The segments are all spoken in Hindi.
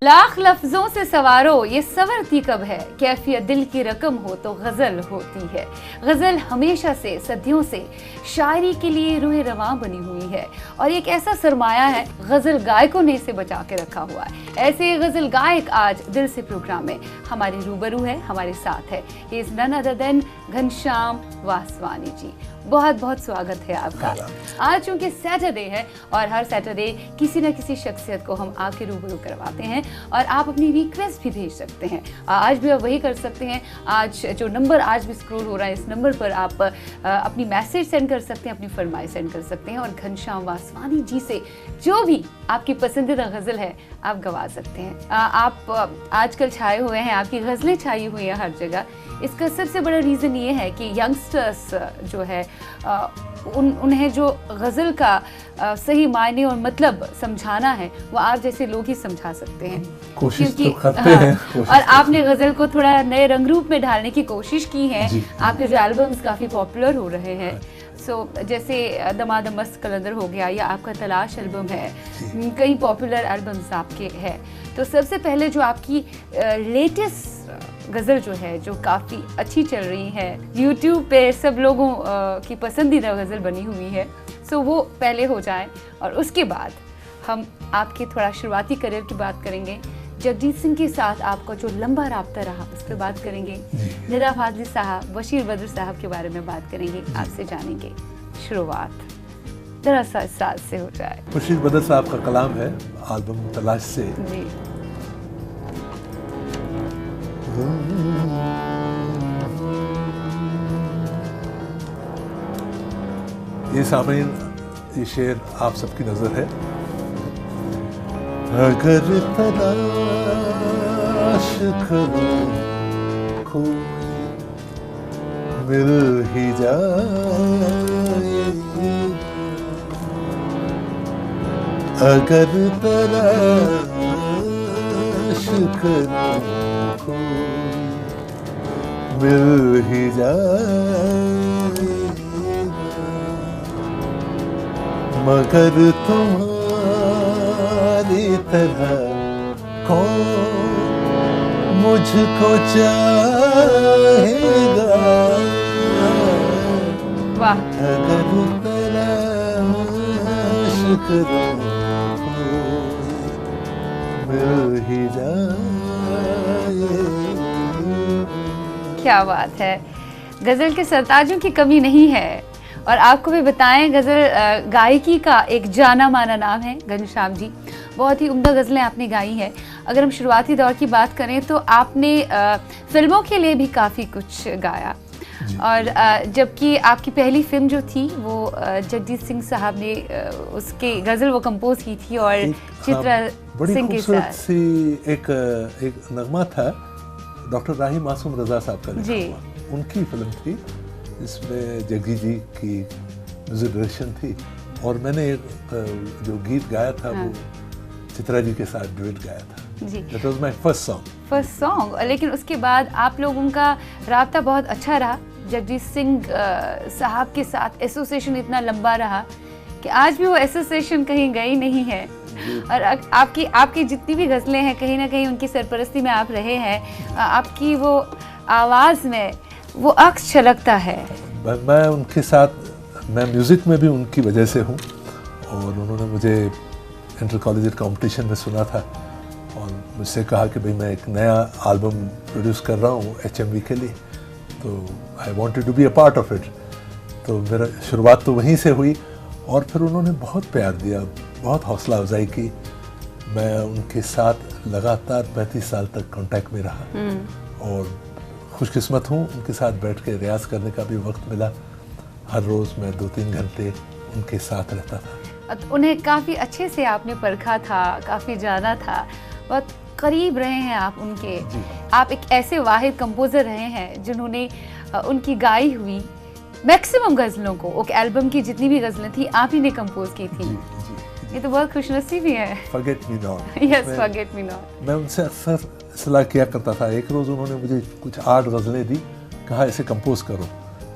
लाख लफ्जों से सवारो ये सवरती कब है, कैफियत दिल की रकम हो तो गजल होती है। गजल हमेशा से सदियों से शायरी के लिए रूह रवां बनी हुई है और एक ऐसा सरमाया है गजल गायकों ने इसे बचा के रखा हुआ है। ऐसे गजल गायक आज दिल से प्रोग्राम में हमारे रूबरू है, हमारे साथ है। He is none other than Ghanshyam Vaswani ji. बहुत बहुत स्वागत है आपका। आज चूंकि सैटरडे है और हर सैटरडे किसी न किसी शख्सियत को हम आपके रूबरू करवाते हैं और आप अपनी रिक्वेस्ट भी भेज सकते हैं। आज भी आप वही कर सकते हैं। आज जो नंबर आज भी स्क्रॉल हो रहा है, इस नंबर पर आप अपनी मैसेज सेंड कर सकते हैं, अपनी फरमाइश सेंड कर सकते हैं और घनश्याम वासवानी जी से जो भी आपकी पसंदीदा गज़ल है आप गवा सकते हैं। आप आजकल छाए हुए हैं, आपकी गज़लें छाई हुई हैं हर जगह। इसका सबसे बड़ा रीज़न ये है कि यंगस्टर्स जो है उन्हें जो गज़ल का सही मायने और मतलब समझाना है वो आप जैसे लोग ही समझा सकते हैं। कोशिश तो करते हैं। और आपने गज़ल को थोड़ा नए रंग रूप में ढालने की कोशिश की है। आपके जो एल्बम्स काफ़ी पॉपुलर हो रहे हैं। जैसे दमादम मस्त कलंदर हो गया या आपका तलाश एल्बम है, कई पॉपुलर एल्बम्स आपके हैं। तो सबसे पहले जो आपकी लेटेस्ट गज़ल जो है जो काफ़ी अच्छी चल रही है, यूट्यूब पे सब लोगों की पसंदीदा गज़ल बनी हुई है, वो पहले हो जाए और उसके बाद हम आपके थोड़ा शुरुआती करियर की बात करेंगे। जगजीत सिंह के साथ आपका जो लंबा राब्ता रहा उस पर बात करेंगे। निदा फाजली साहब, बशीर बद्र साहब के बारे में बात करेंगे, आपसे जानेंगे। शुरुआत दरअसल साल से हो जाए। बशीर बद्र साहब का कलाम है एल्बम तलाश से। जी। ये सामीन, ये शेर आप सबकी नजर है। अगर तलाश करो कोई मिल ही जाए, अगर तलाश करो कोई मिल ही जाए, मगर तुम्हारी तरह कौन मुझको चाहेगा। वाह। अगर तलाश करो मिल ही जाए। क्या बात है। गज़ल के सरताजों की कमी नहीं है और आपको भी बताएं, गज़ल गायकी का एक जाना माना नाम है घनश्याम जी। बहुत ही उम्दा गज़लें आपने गाई हैं। अगर हम शुरुआती दौर की बात करें तो आपने फिल्मों के लिए भी काफ़ी कुछ गाया और जबकि आपकी पहली फिल्म जो थी वो जगजीत सिंह साहब ने उसके गज़ल वो कंपोज की थी और चित्रा सिंह के साथ एक नगमा था डॉक्टर राही मासूम रजा साहब का लिखा हुआ, उनकी फिल्म थी जिसमें जग्गी जी की म्यूजिक डायरेक्शन थी और मैंने जो गीत गाया था वो चित्रा जी के साथ डुएट गाया था। That was my first song. लेकिन उसके बाद आप लोगों का राब्ता बहुत अच्छा रहा। जगजीत सिंह साहब के साथ एसोसिएशन इतना लंबा रहा कि आज भी वो एसोसिएशन कहीं गई नहीं है और आपकी जितनी भी गज़लें हैं कहीं ना कहीं उनकी सरपरस्ती में आप रहे हैं। आपकी वो आवाज़ में वो अक्स छलकता है। मैं उनके साथ, मैं म्यूज़िक में भी उनकी वजह से हूँ और उन्होंने मुझे इंटर कॉलेज कंपटीशन में सुना था और मुझसे कहा कि भाई मैं एक नया एल्बम प्रोड्यूस कर रहा हूँ HMV के लिए, तो I wanted to be a part of it. तो मेरा शुरुआत तो वहीं से हुई और फिर उन्होंने बहुत प्यार दिया, बहुत हौसला अफजाई की। मैं उनके साथ लगातार 35 साल तक कांटेक्ट में रहा और खुशकिस्मत हूँ उनके साथ बैठ के रियाज़ करने का भी वक्त मिला। हर रोज़ मैं 2-3 घंटे उनके साथ रहता था। उन्हें काफ़ी अच्छे से आपने परखा था, काफ़ी जाना था, बहुत करीब रहे हैं आप उनके। आप एक ऐसे वाहिद कंपोज़र रहे हैं जिन्होंने उनकी गाई हुई मैक्सिमम गज़लों को, एक एल्बम की जितनी भी गज़लें थी आप ही ने कंपोज की थी। ये तो बहुत खुशनसीबी है। Forget me not. Yes, forget me not. मैं उनसे अक्सर सलाह किया करता था। एक रोज़ उन्होंने मुझे कुछ 8 गज़लें दी, कहा इसे कंपोज करो।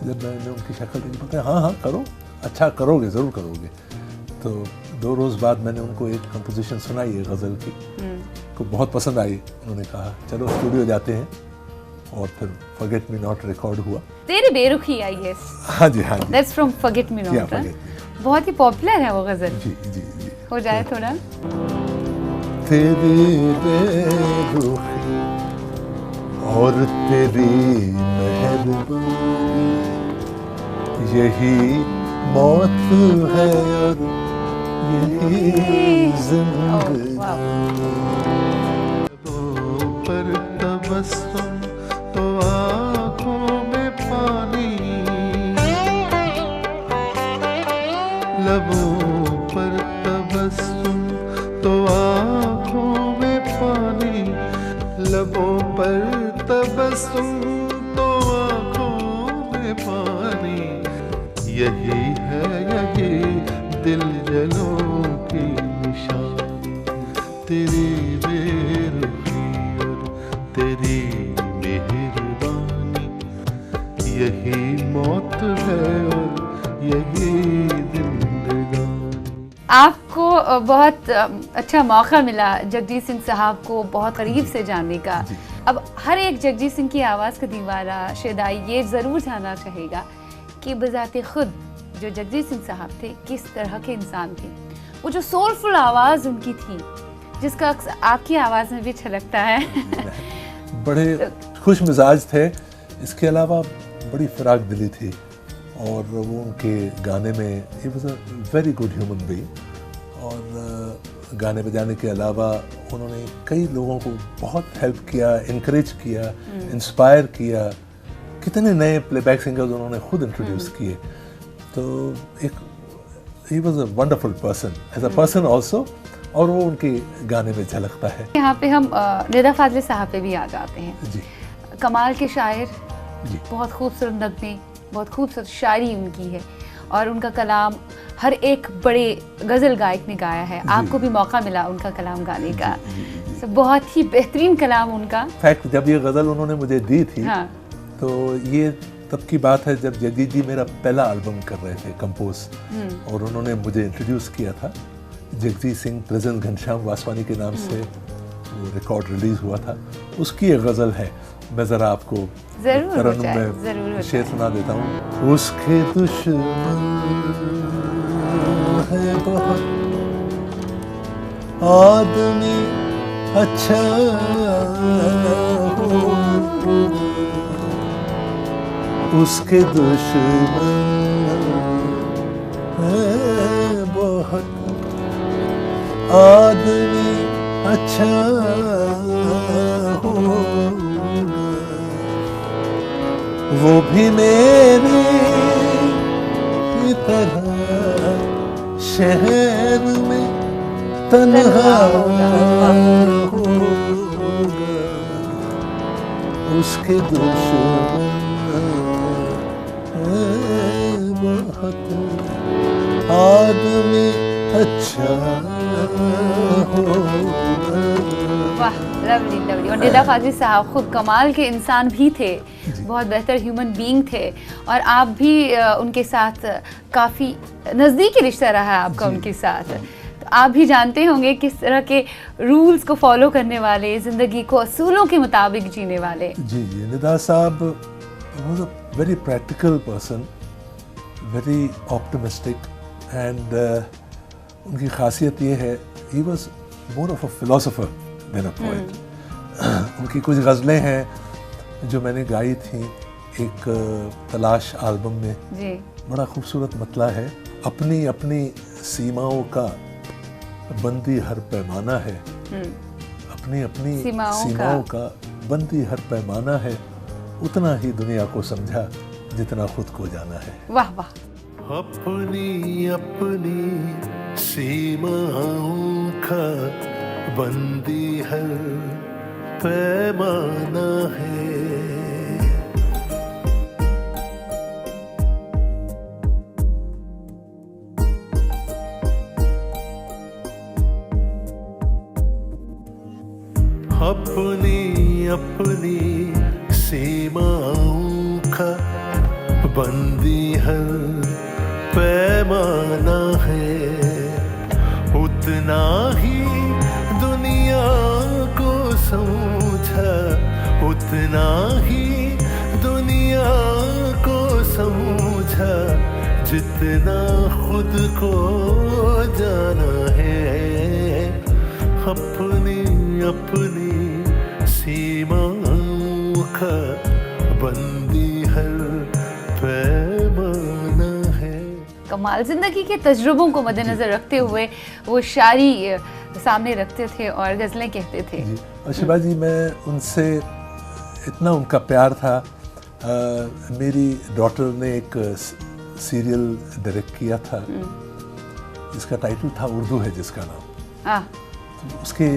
जब मैंने उनकी शक्ल देखी बताया हाँ करो, अच्छा करोगे, ज़रूर करोगे। तो 2 रोज़ बाद मैंने उनको एक कंपोजिशन सुनाई है गज़ल की को बहुत पसंद आई। उन्होंने कहा चलो स्टूडियो जाते हैं, और फिर फॉरगेट मी नॉट रिकॉर्ड हुआ। तेरे बेरुखी आई है। हाँ जी, हाँ जी। That's from forget me not. बहुत ही पॉपुलर है वो गजल। जी जी जी। हो जाए थोड़ा। तेरी बेरुखी और तेरी मेहरबानी, यही मौत है और यही जिंदगी। पर तबस्सुम तो आँखों में पानी, लबों पर तबस्सुम तो आँखों में पानी, लबों पर तबस्सुम तो आँखों में पानी, यही है यही दिल जलों की निशानी। तेरी बेरुखी और तेरी मेहरबानी, यही मौत है और यही जिंदगानी। आपको बहुत अच्छा मौका मिला जगजीत सिंह साहब को बहुत करीब से जानने का। अब हर एक जगजीत सिंह की आवाज़ का दीवाना शेदाई ये ज़रूर जानना चाहेगा कि बजाते खुद जो जगजीत सिंह साहब थे किस तरह के इंसान थे। वो जो सोलफुल आवाज़ उनकी थी जिसका आपकी आवाज़ में भी छलकता है। बड़े खुश मिजाज थे, इसके अलावा बड़ी फिराक दिली थी, और वो उनके गाने में ही was a very good human being. और गाने बजाने के अलावा उन्होंने कई लोगों को बहुत हेल्प किया, इनकरेज किया, इंस्पायर किया। कितने नए प्लेबैक सिंगर्स उन्होंने खुद इंट्रोड्यूस किए। तो एक he was a wonderful person as a person also, और वो उनके गाने में झलकता है। यहाँ पे हम निदा फाजली साहब पे भी आ जाते हैं। जी। कमाल के शायर, जी। बहुत खूबसूरत नगमे, बहुत खूबसूरत शायरी उनकी है, और उनका कलाम हर एक बड़े गज़ल गायक ने गाया है। आपको भी मौका मिला उनका कलाम गाने का। तो बहुत ही बेहतरीन कलाम उनका। फैक्ट जब ये गज़ल उन्होंने मुझे दी थी, हाँ। तो ये तब की बात है जब जगजीत जी मेरा पहला एल्बम कर रहे थे कंपोज, और उन्होंने मुझे इंट्रोड्यूस किया था। जगजीत सिंह प्रेजेंट घनश्याम वासवानी के नाम से वो रिकॉर्ड रिलीज हुआ था। उसकी एक गज़ल है, मैं ज़रा आपको तरन्नुम में शेर सुना देता हूँ। उसके दुश्मन है बहुत, आदमी अच्छा हो, उसके दुश्मन है बहुत, आदमी अच्छा हो, वो भी मेरी तरह शहर में तन्हा होगा, उसके दुश्मन बहुत, आदमी अच्छा होगा। वाह, लवली लवली। और निदा फाजली साहब खुद कमाल के इंसान भी थे, बहुत बेहतर ह्यूमन बीइंग थे, और आप भी उनके साथ काफ़ी नज़दीकी रिश्ता रहा है आपका उनके साथ। तो आप भी जानते होंगे किस तरह के रूल्स को फॉलो करने वाले, ज़िंदगी को असूलों के मुताबिक जीने वाले। जी जी, निदा साहब was a very practical person, very optimistic, and उनकी खासियत ये है, he was more of a philosopher than a poet. उनकी कुछ गज़लें हैं जो मैंने गाई थी एक तलाश एल्बम में। जी। बड़ा खूबसूरत मतला है। अपनी अपनी सीमाओं का बंदी हर पैमाना है, अपनी अपनी सीमाओं का बंदी हर पैमाना है, उतना ही दुनिया को समझा जितना खुद को जाना है। वाह वाह। अपनी अपनी सीमाओं का बंदी हर पैमाना है, अपनी अपनी सीमाओं का बंदी हर पैमाना है, उतना ही दुनिया उतना ही दुनिया को समझा जितना खुद को जाना है, अपनी अपनी सीमाओं का बंदी हर पैमाना है। कमाल, जिंदगी के तजुर्बों को मद्देनजर रखते हुए वो शायरी सामने रखते थे और गजलें कहते थे। और शिवा जी, मैं उनसे इतना उनका प्यार था, मेरी डॉटर ने एक सीरियल डायरेक्ट किया था जिसका टाइटल था उर्दू है जिसका नाम। तो उसके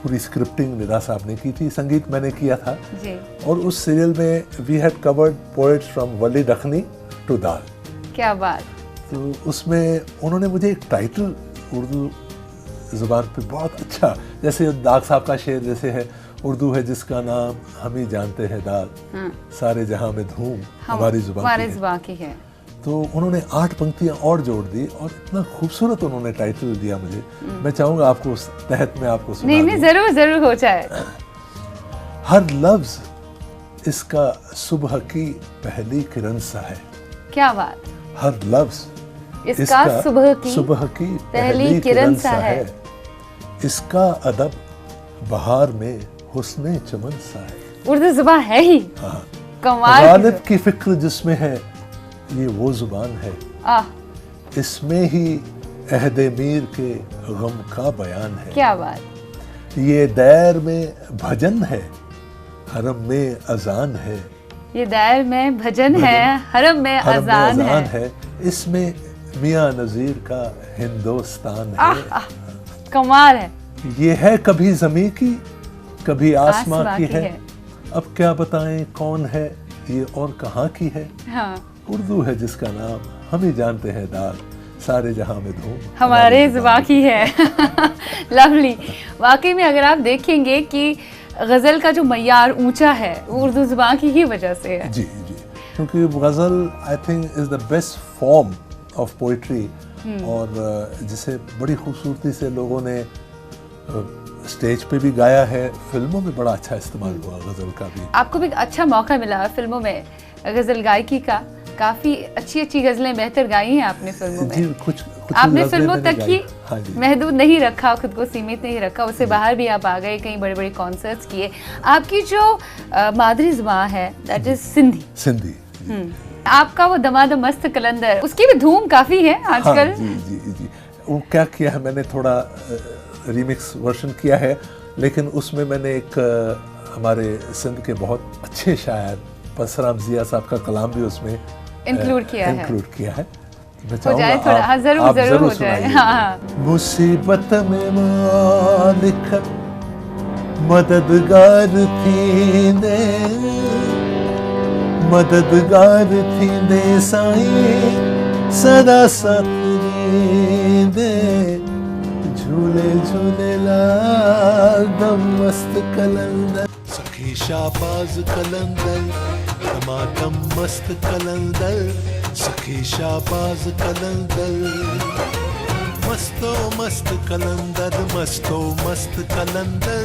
पूरी स्क्रिप्टिंग निदा साहब ने की थी, संगीत मैंने किया था जी। और उस सीरियल में we had covered poets from Wali Dakhni to Dagh. क्या बात। तो उसमें उन्होंने मुझे एक टाइटल उर्दू ज़ुबान पे बहुत अच्छा, जैसे दाग साहब का शेर जैसे है, उर्दू है जिसका नाम हम ही जानते हैं दाग, सारे जहां में धूम हमारी ज़ुबान की है। तो उन्होंने 8 पंक्तियां और जोड़ दी और इतना खूबसूरत उन्होंने टाइटल दिया मुझे। मैं चाहूंगा आपको उस तहत में आपको सुना नहीं, जरूर जरूर हो जाए। हर लफ्ज इसका सुबह की पहली किरण सा है। क्या बात। हर लफ्ज इसका सुबह की पहली किरण सा है, इसका अदब बहार में हुस्ने चमन सा है। उर्दू जुबान है ही कमाल। गालिब की फिक्र जिसमें है ये वो जुबान है, इसमें ही अहदे मीर के गम का बयान है। क्या बात। ये दैर में भजन है, हरम में अजान है। ये दैर में भजन है, हरम में अजान है। इसमें मियां नजीर का हिंदुस्तान है। कमाल है। ये है कभी जमी की कभी आसमां की है, अब क्या बताएं कौन है ये और कहाँ की है। उर्दू है जिसका नाम हम ही जानते हैं दाग, सारे जहां में धूम हमारे जुबान की है। लवली। वाकई में अगर आप देखेंगे कि गज़ल का जो मयार ऊंचा है वो उर्दू जुबान की ही वजह से है। जी जी, क्योंकि ghazal I think is the best form of poetry, और जिसे बड़ी खूबसूरती से लोगों ने स्टेज पे भी गाया है, फिल्मों में बड़ा अच्छा इस्तेमाल हुआ गज़ल का भी। आपको भी अच्छा मौका मिला फिल्मों में गज़ल गायकी का, काफी अच्छी अच्छी गजलें बेहतर गाई हैं आपने फिल्मों में। जी, कुछ आपने फिल्मों तक ही महदूद नहीं रखा, खुद को सीमित नहीं रखा, उससे बाहर भी आप आ गए, कई बड़े बड़े कॉन्सर्ट्स किए। आपकी जो मादरी ज़ुबान है दैट इज सिंधी। आपका वो दमादम मस्त कलंदर, उसकी भी धूम काफी है आजकल। जी जी जी, वो क्या किया है मैंने, थोड़ा रीमिक्स वर्जन किया है, लेकिन उसमें मैंने एक हमारे सिंध के बहुत अच्छे शायर परसराम जिया साहब का कलाम भी उसमें इंक्लूड किया है। मैं चाहूँगा आप जरूर हो जाए। मुसीबत में मालिक मददगार थींदे साईं सदा साथ दे, झूले झूले लाल दम मस्त कलंदर, सखी शाबाज कलंदर, दमादम मस्त कलंदर, सखी शाबाज कलंदर, मस्तो मस्त कलंदर, मस्तो मस्त कलंदर,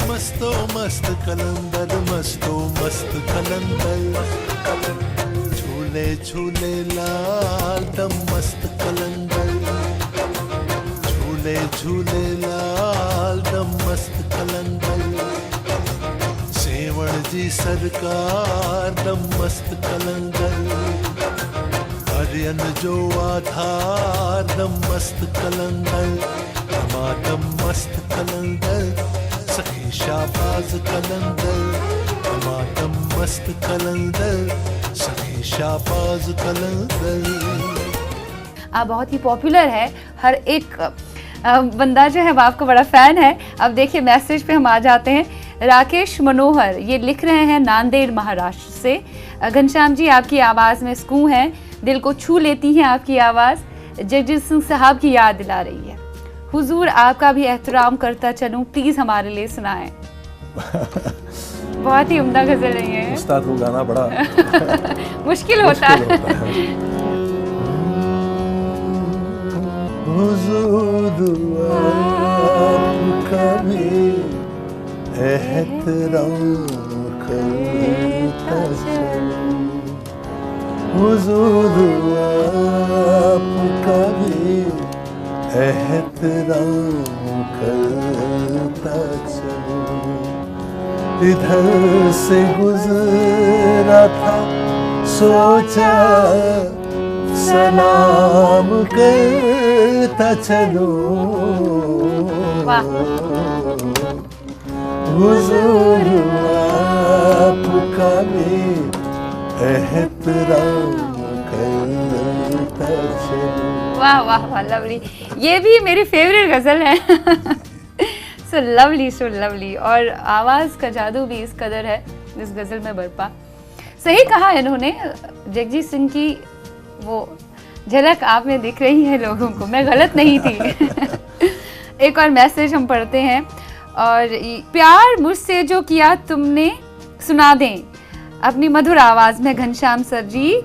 मस्तो मस्त कलंदर, मस्तो मस्त कलंदर, झूले झूले लाल दम मस्त कलंदर, झूले झूले लाल दम मस्त कलंदर, सेवण जी सरकार दम मस्त कलंदर, हरियन जो आधार दम मस्त कलंदर, दमादम मस्त कलंदर, सखी शाबाज कलंदर, दमादम मस्त कलंदर, सखी शाबाज कलंदर। आप बहुत ही पॉपुलर है, हर एक बंदा जो है वो आपका बड़ा फैन है। अब देखिए मैसेज पे हम आ जाते हैं। राकेश मनोहर ये लिख रहे हैं नांदेड़ महाराष्ट्र से, घनश्याम जी आपकी आवाज़ में सुकून है, दिल को छू लेती है आपकी आवाज़, जगजीत सिंह साहब की याद दिला रही है, हुजूर आपका भी एहतराम करता चलूं, प्लीज़ हमारे लिए सुनाएं। बहुत ही उम्दा गजल रही है। उस्ताद को गाना बड़ा मुश्किल होता है। हुजूर आपका भी एहतराम करता चलूं, हुजूर आपका भी एहतराम करता चलूं। इधर से गुजरा था सोचा सलाम करता चलूं, हुजूर आपका भी एहतराम करता चलूं। वाह वाह वाह, लवली। ये भी मेरी फेवरेट गजल है। So lovely, so lovely. और आवाज का जादू भी इस कदर है इस गजल में बरपा। सही कहा इन्होंने, जगजीत सिंह की वो झलक आप में दिख रही है लोगों को, मैं गलत नहीं थी। एक और मैसेज हम पढ़ते हैं, और प्यार मुझसे जो किया तुमने सुना दें अपनी मधुर आवाज़ में। घनश्याम सर जी,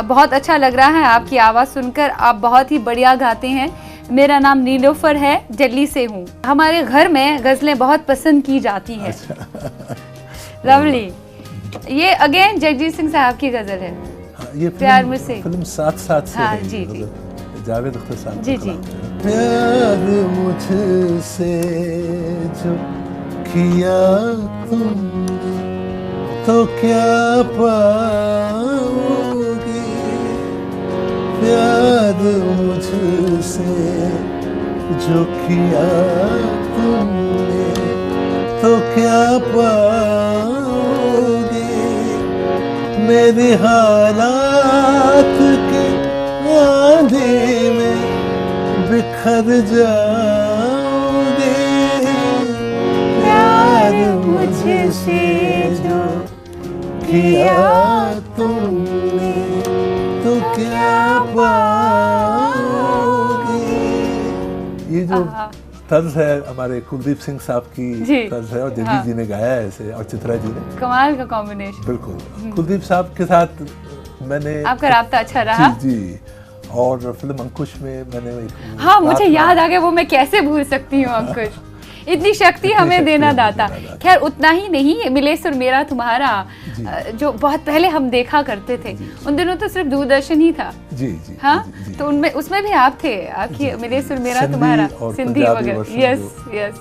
बहुत अच्छा लग रहा है आपकी आवाज़ सुनकर, आप बहुत ही बढ़िया गाते हैं। मेरा नाम नीलोफर है, दिल्ली से हूँ। हमारे घर में गज़लें बहुत पसंद की जाती हैं। लवली। ये अगेन जगजीत सिंह साहब की गज़ल है। हाँ, ये प्यार मुझसे फिल्म साथ साथ से हाँ, है, जी जी जावेद अख्तर साहब जी जी। प्यार मुझसे जो किया तुमने तो क्या पाओगे, प्यार मुझसे जो किया तुमने तो क्या पाओगे, मेरे हालात के आंधे में बिखर जाओगे, प्यार मुझसे जो किया तुमने तो क्या पाओगे। ये जो तर्ज है हमारे कुलदीप सिंह साहब की तर्ज है, और जगजीत जी ने गाया है इसे, और चित्रा जी ने। कमाल का कॉम्बिनेशन। बिल्कुल। कुलदीप साहब के साथ मैंने, आपका राब्ता अच्छा रहा? जी, और फिल्म अंकुश में मैंने हाँ, मुझे याद आ गया, वो मैं कैसे भूल सकती हूँ अंकुश। इतनी शक्ति हमें देना दाता। खैर उतना ही नहीं, मिले सुर मेरा तुम्हारा जो बहुत पहले हम देखा करते थे, उन दिनों तो सिर्फ दूरदर्शन ही था। जी जी। हाँ, तो उनमें उसमें भी आप थे, आपकी मिले सुर मेरा तुम्हारा, सिंधी वगैरह। Yes yes.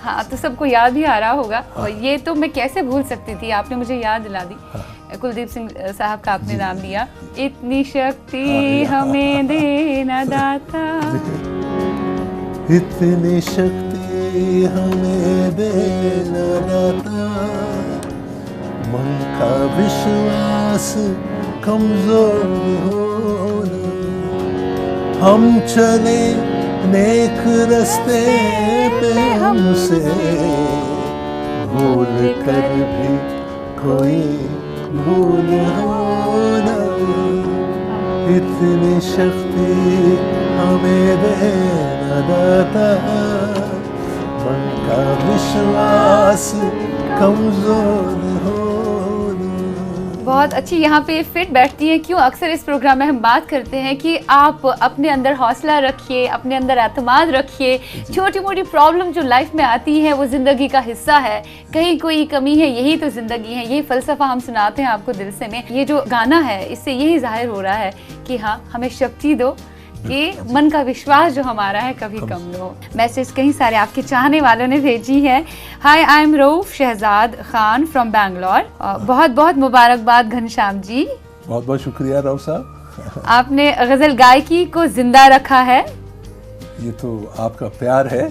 हाँ, तो सबको याद भी आ रहा होगा। और ये तो मैं कैसे भूल सकती थी, आपने मुझे याद दिला दी। कुलदीप सिंह साहब का आपने नाम लिया। इतनी शक्ति हमें देना दाता, इतनी शक्ति हमें देना दाता, मन का विश्वास कमजोर होना, हम चले नेक रास्ते पे हमसे भूल कर भी कोई भूल होना, इतनी शक्ति हमें देना दाता, मन का विश्वास कमजोर होना। बहुत अच्छी यहाँ पे फिट बैठती है। क्यों अक्सर इस प्रोग्राम में हम बात करते हैं कि आप अपने अंदर हौसला रखिए, अपने अंदर एतमाद रखिए। छोटी मोटी प्रॉब्लम जो लाइफ में आती है वो ज़िंदगी का हिस्सा है, कहीं कोई कमी है यही तो ज़िंदगी है। यही फ़लसफ़ा हम सुनाते हैं आपको दिल से में। ये जो गाना है इससे यही जाहिर हो रहा है कि हाँ, हमें शक्ति दो कि मन का विश्वास जो हमारा है कभी कम न हो। मैसेज कई सारे आपके चाहने वालों ने भेजी है। Hi, I am Rauf Shahzad Khan from Bangalore. बहुत बहुत मुबारकबाद घनश्याम जी। बहुत बहुत शुक्रिया रऊफ साहब, आपने गजल गायकी को जिंदा रखा है। ये तो आपका प्यार है,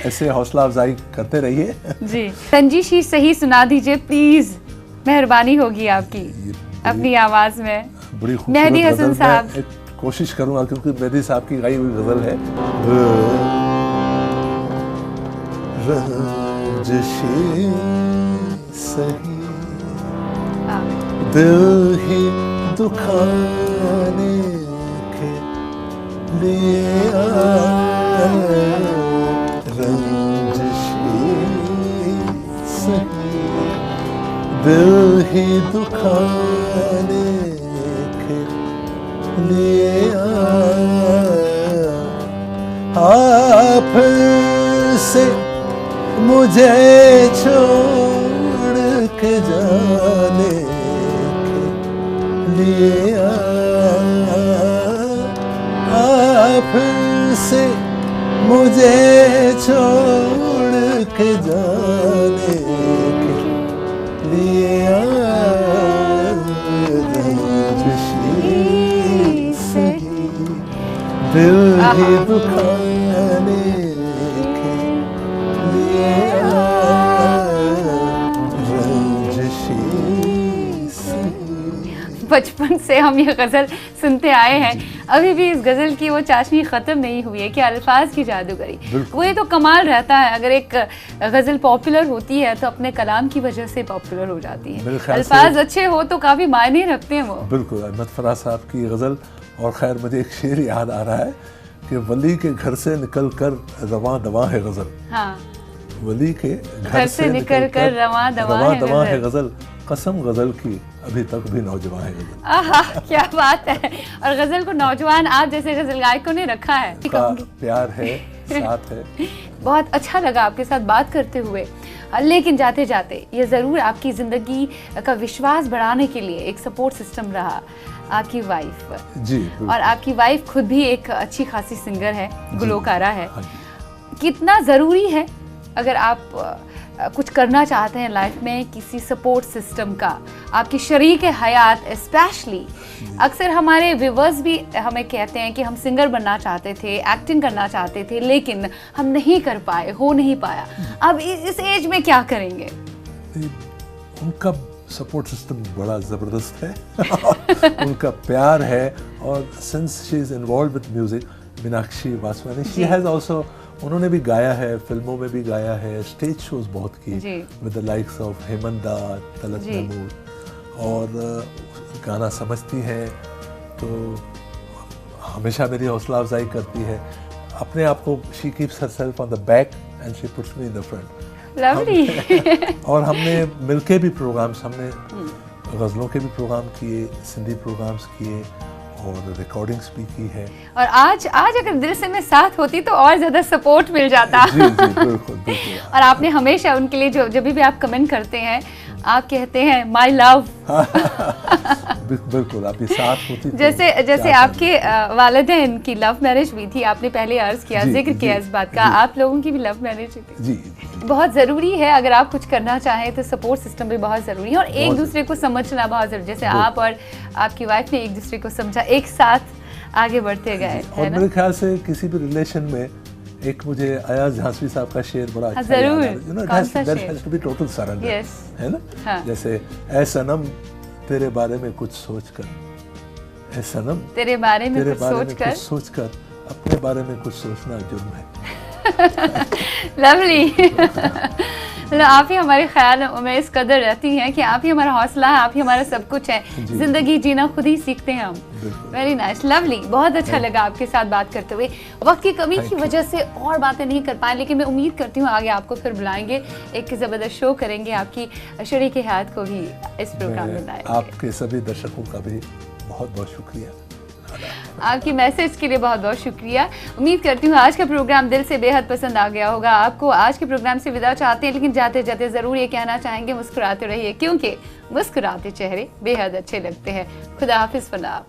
ऐसे हौसला अफजाई करते रहिए जी। रंजिशी सही सुना दीजिए प्लीज, मेहरबानी होगी आपकी अपनी आवाज में। बड़ी मेहदी हसन साहब, कोशिश करूंगा क्योंकि मेहदी साहब की गाई हुई गजल है। रंजिशी सही दिल ही दुखाने के लिए रंजिशी सही दिल ही दुखाने के लिए आप से मुझे छोड़ के जाने के लिए फिर से मुझे छोड़ के जाने के लिए सही दिल ही दुखाने के लिए बचपन से हम ये गज़ल सुनते आए हैं, अभी भी इस गज़ल की वो चाशनी ख़त्म नहीं हुई है कि अल्फाज की जादूगरी। वो ये तो कमाल रहता है, अगर एक गज़ल पॉपुलर होती है तो अपने कलाम की वजह से पॉपुलर हो जाती है। अल्फाज अच्छे हो तो काफ़ी मायने रखते हैं वो। बिल्कुल, अहमद फराज साहब की गज़ल। और खैर मुझे एक शेर याद आ रहा है कि वली के घर से निकल कर रवां दवां है गज़ल। हाँ, वली के घर से निकल कर रवां दवां है गज़ल, कसम गज़ल की अभी तक भी नौजवान है गज़ल। आहा, क्या बात है। और गज़ल को नौजवान आप जैसे गज़ल गायकों ने रखा है, प्यार है, साथ है। बहुत अच्छा लगा आपके साथ बात करते हुए, लेकिन जाते जाते ये ज़रूर आपकी ज़िंदगी का विश्वास बढ़ाने के लिए एक सपोर्ट सिस्टम रहा आपकी वाइफ जी। और आपकी वाइफ खुद भी एक अच्छी खासी सिंगर है, गुलकारा है। कितना ज़रूरी है अगर आप कुछ करना चाहते हैं लाइफ में, किसी सपोर्ट सिस्टम का, आपकी शरीक हयात स्पेशली। अक्सर हमारे व्यूअर्स भी हमें कहते हैं कि हम सिंगर बनना चाहते थे, एक्टिंग करना चाहते थे, लेकिन हम नहीं कर पाए, हो नहीं पाया। अब इस एज में क्या करेंगे? उनका सपोर्ट सिस्टम बड़ा ज़बरदस्त है उनका प्यार है। और since she is involve with music, Meenakshi Vaswani, she has also, उन्होंने भी गाया है, फिल्मों में भी गाया है, स्टेज शोज बहुत की with the likes of Hemantda, Talat Mahmood, और गाना समझती हैं तो हमेशा मेरी हौसला अफजाई करती है। अपने आप को she keeps herself on the back and she puts me in the front. Lovely. और हमने मिलके भी प्रोग्राम्स, हमने गज़लों के भी प्रोग्राम किए, सिंधी प्रोग्राम्स किए और रिकॉर्डिंग्स भी की है। और आज अगर दिल से मैं साथ होती तो और ज़्यादा सपोर्ट मिल जाता। जी, बिल्कुल बिल्कुल। और आपने हमेशा उनके लिए जब भी आप कमेंट करते हैं, आप कहते हैं माय लव। बिल्कुल, आपके साथ होती थी। जैसे आपके वालिदैन की लव मैरिज हुई थी, आपने पहले अर्ज किया, जिक्र किया इस बात का, आप लोगों की भी लव मैरिज हुई थी। जी, बहुत ज़रूरी है अगर आप कुछ करना चाहें तो सपोर्ट सिस्टम भी बहुत ज़रूरी है, और एक दूसरे को समझना बहुत ज़रूरी। जैसे आप और आपकी वाइफ ने एक दूसरे को समझा, एक साथ आगे बढ़ते गए। और मेरे ख्याल से किसी भी रिलेशन में एक मुझे अयाज झांसी साहब का शेर बड़ा अच्छा जरूर, टोटल सरेंडर है ना। हाँ। जैसे ऐ सनम तेरे बारे में कुछ सोचकर, ऐ सनम तेरे बारे में कुछ सोचकर अपने बारे में कुछ सोचना जुर्म है। लवली। आप ही हमारे ख्याल में इस कदर रहती हैं कि आप ही हमारा हौसला है, आप ही हमारा सब कुछ है। जिंदगी जीना खुद ही सीखते हैं हम। Very nice, lovely. बहुत अच्छा लगा आपके साथ बात करते हुए। वक्त की कमी की वजह से और बातें नहीं कर पाए, लेकिन मैं उम्मीद करती हूँ आगे आपको फिर बुलाएंगे, एक ज़बरदस्त शो करेंगे, आपकी शरीक हयात को भी इस प्रोग्राम में लाएंगे। आपके सभी दर्शकों का भी बहुत बहुत शुक्रिया, आपकी मैसेज के लिए बहुत बहुत शुक्रिया। उम्मीद करती हूँ आज का प्रोग्राम दिल से बेहद पसंद आ गया होगा आपको। आज के प्रोग्राम से विदा चाहते हैं, लेकिन जाते जाते ज़रूर ये कहना चाहेंगे मुस्कुराते रहिए, क्योंकि मुस्कुराते चेहरे बेहद अच्छे लगते हैं। खुदा हाफिज़ फना।